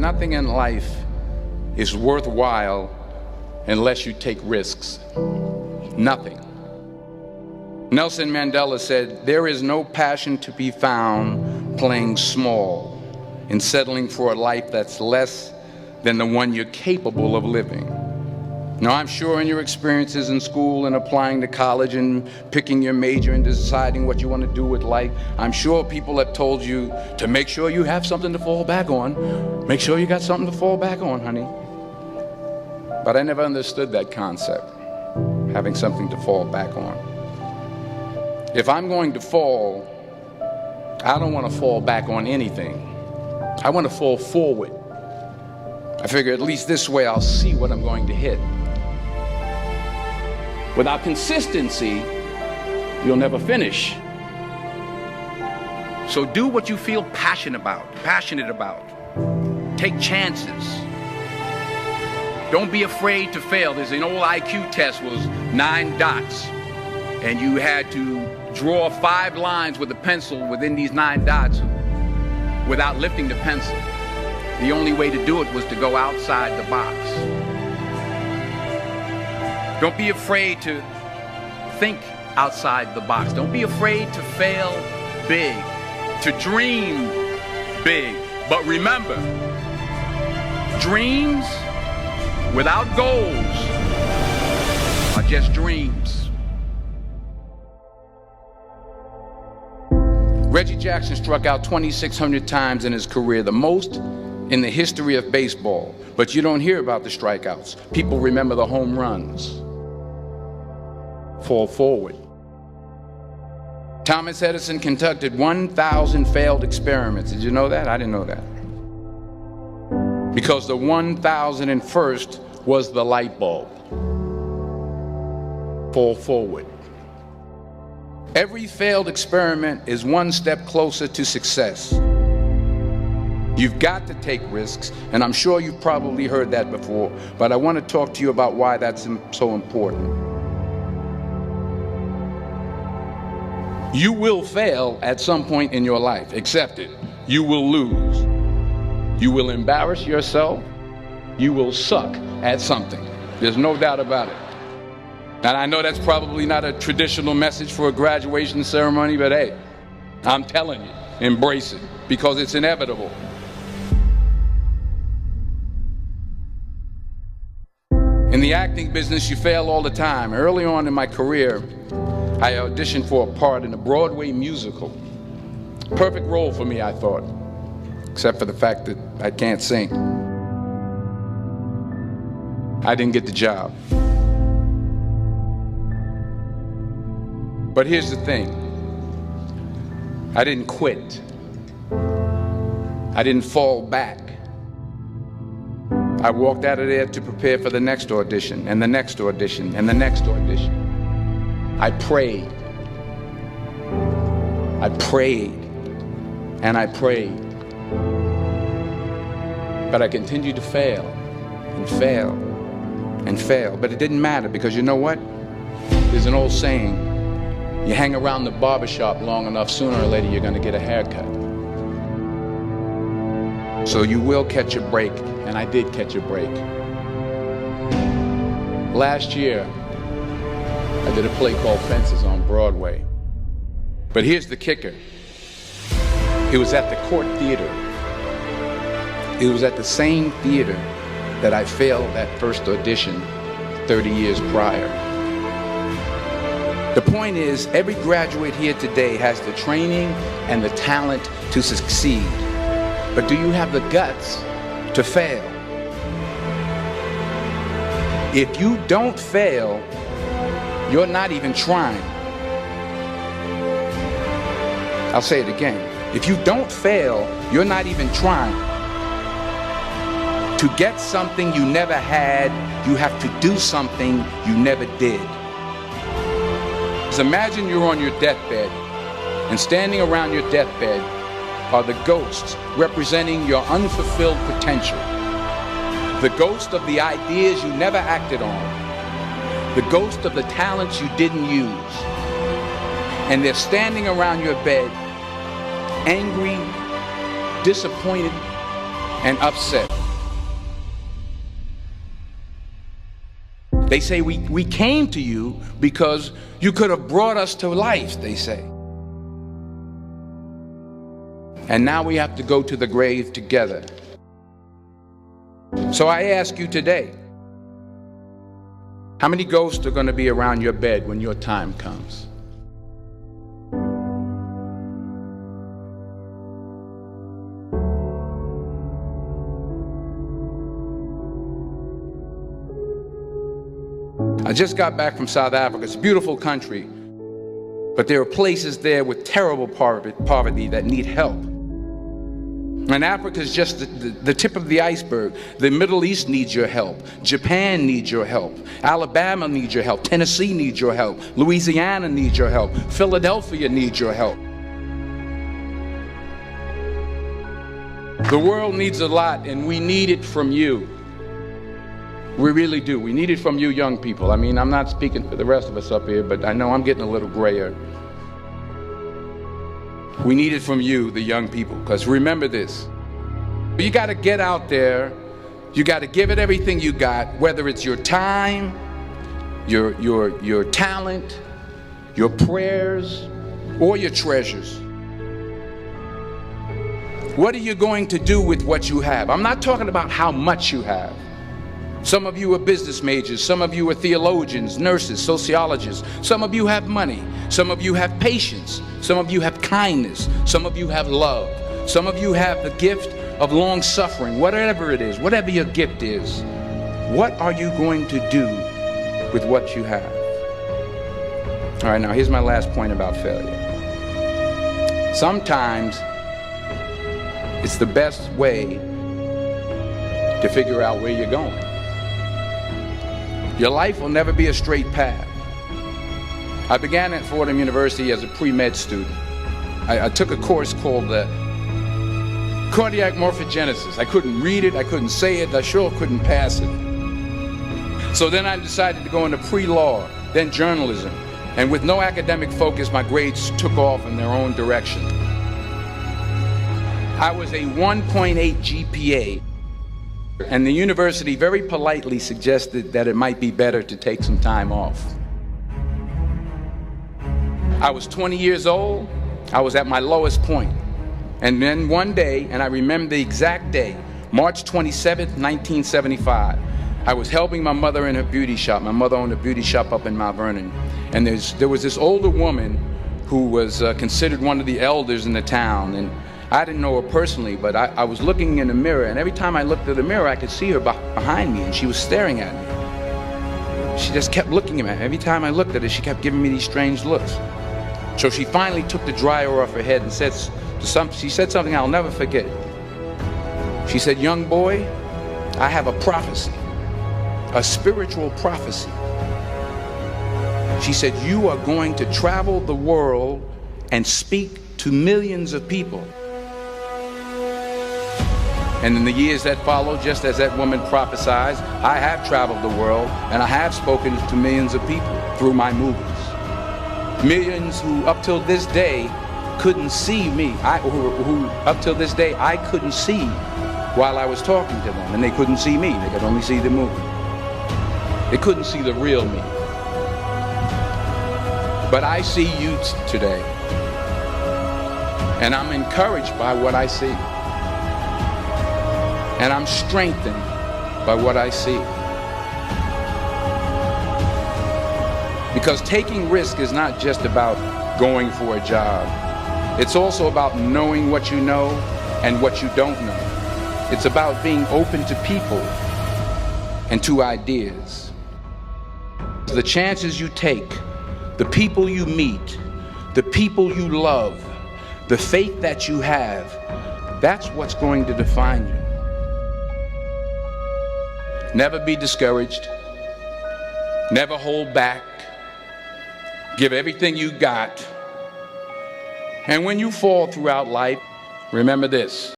Nothing in life is worthwhile unless you take risks. Nothing. Nelson Mandela said, "There is no passion to be found playing small and settling for a life that's less than the one you're capable of living." Now, I'm sure in your experiences in school and applying to college and picking your major and deciding what you want to do with life, I'm sure people have told you to make sure you have something to fall back on. Make sure you got something to fall back on, honey. But I never understood that concept, having something to fall back on. If I'm going to fall, I don't want to fall back on anything. I want to fall forward. I figure at least this way I'll see what I'm going to hit. Without consistency, you'll never finish. So do what you feel passionate about. Take chances. Don't be afraid to fail. There's an old IQ test, was 9 dots, and you had to draw 5 lines with a pencil within these 9 dots without lifting the pencil. The only way to do it was to go outside the box. Don't be afraid to think outside the box. Don't be afraid to fail big, to dream big. But remember, dreams without goals are just dreams. Reggie Jackson struck out 2,600 times in his career, the most in the history of baseball. But you don't hear about the strikeouts. People remember the home runs. Fall forward. Thomas Edison conducted 1,000 failed experiments. Did you know that? I didn't know that. Because the 1,001st was the light bulb. Fall forward. Every failed experiment is one step closer to success. You've got to take risks, and I'm sure you've probably heard that before, but I want to talk to you about why that's so important. You will fail at some point in your life. Accept it. You will lose. You will embarrass yourself. You will suck at something. There's no doubt about it. And I know that's probably not a traditional message for a graduation ceremony, but hey, I'm telling you, embrace it, because it's inevitable. In the acting business, you fail all the time. Early on in my career, I auditioned for a part in a Broadway musical. Perfect role for me, I thought, except for the fact that I can't sing. I didn't get the job. But here's the thing. I didn't quit. I didn't fall back. I walked out of there to prepare for the next audition, and the next audition, and the next audition. I prayed. I prayed. And I prayed. But I continued to fail, and fail, and fail. But it didn't matter, because you know what? There's an old saying, you hang around the barbershop long enough, sooner or later you're going to get a haircut. So you will catch a break, and I did catch a break. Last year, I did a play called Fences on Broadway. But here's the kicker. It was at the Court Theater. It was at the same theater that I failed that first audition 30 years prior. The point is, every graduate here today has the training and the talent to succeed. But do you have the guts to fail? If you don't fail, you're not even trying. I'll say it again. If you don't fail, you're not even trying. To get something you never had, you have to do something you never did. Just imagine you're on your deathbed, and standing around your deathbed are the ghosts representing your unfulfilled potential. The ghost of the ideas you never acted on. The ghost of the talents you didn't use. And they're standing around your bed, angry, disappointed, and upset. They say we came to you because you could have brought us to life, they say. And now we have to go to the grave together. So I ask you today, how many ghosts are going to be around your bed when your time comes? I just got back from South Africa. It's a beautiful country, but there are places there with terrible poverty that need help. And Africa is just the tip of the iceberg. The Middle East needs your help. Japan needs your help. Alabama needs your help. Tennessee needs your help. Louisiana needs your help. Philadelphia needs your help. The world needs a lot, and we need it from you. We really do. We need it from you young people. I mean, I'm not speaking for the rest of us up here, but I know I'm getting a little grayer. We need it from you, the young people, because remember this. You got to get out there. You got to give it everything you got, whether it's your time, your talent, your prayers, or your treasures. What are you going to do with what you have? I'm not talking about how much you have. Some of you are business majors, some of you are theologians, nurses, sociologists. Some of you have money, some of you have patience, some of you have kindness, some of you have love, some of you have the gift of long suffering. Whatever it is, whatever your gift is, what are you going to do with what you have? All right, now here's my last point about failure. Sometimes it's the best way to figure out where you're going. Your life will never be a straight path. I began at Fordham University as a pre-med student. I took a course called cardiac morphogenesis. I couldn't read it, I couldn't say it, I sure couldn't pass it. So then I decided to go into pre-law, then journalism. And with no academic focus, my grades took off in their own direction. I was a 1.8 GPA. And the university very politely suggested that it might be better to take some time off. I was 20 years old. I was at my lowest point. And then one day, and I remember the exact day, March 27th, 1975, I was helping my mother in her beauty shop. My mother owned a beauty shop up in Mount Vernon. And there was this older woman who was considered one of the elders in the town. And I didn't know her personally, but I was looking in the mirror, and every time I looked at the mirror, I could see her behind me, and she was staring at me. She just kept looking at me. Every time I looked at her, she kept giving me these strange looks. So she finally took the dryer off her head and she said something I'll never forget. She said, "Young boy, I have a prophecy, a spiritual prophecy." She said, "You are going to travel the world and speak to millions of people." And in the years that followed, just as that woman prophesied, I have traveled the world and I have spoken to millions of people through my movies. Millions who up till this day couldn't see me, who up till this day I couldn't see while I was talking to them, and they couldn't see me, they could only see the movie. They couldn't see the real me. But I see you today, and I'm encouraged by what I see. And I'm strengthened by what I see. Because taking risk is not just about going for a job. It's also about knowing what you know and what you don't know. It's about being open to people and to ideas. The chances you take, the people you meet, the people you love, the faith that you have, that's what's going to define you. Never be discouraged. Never hold back. Give everything you got. And when you fall throughout life, remember this: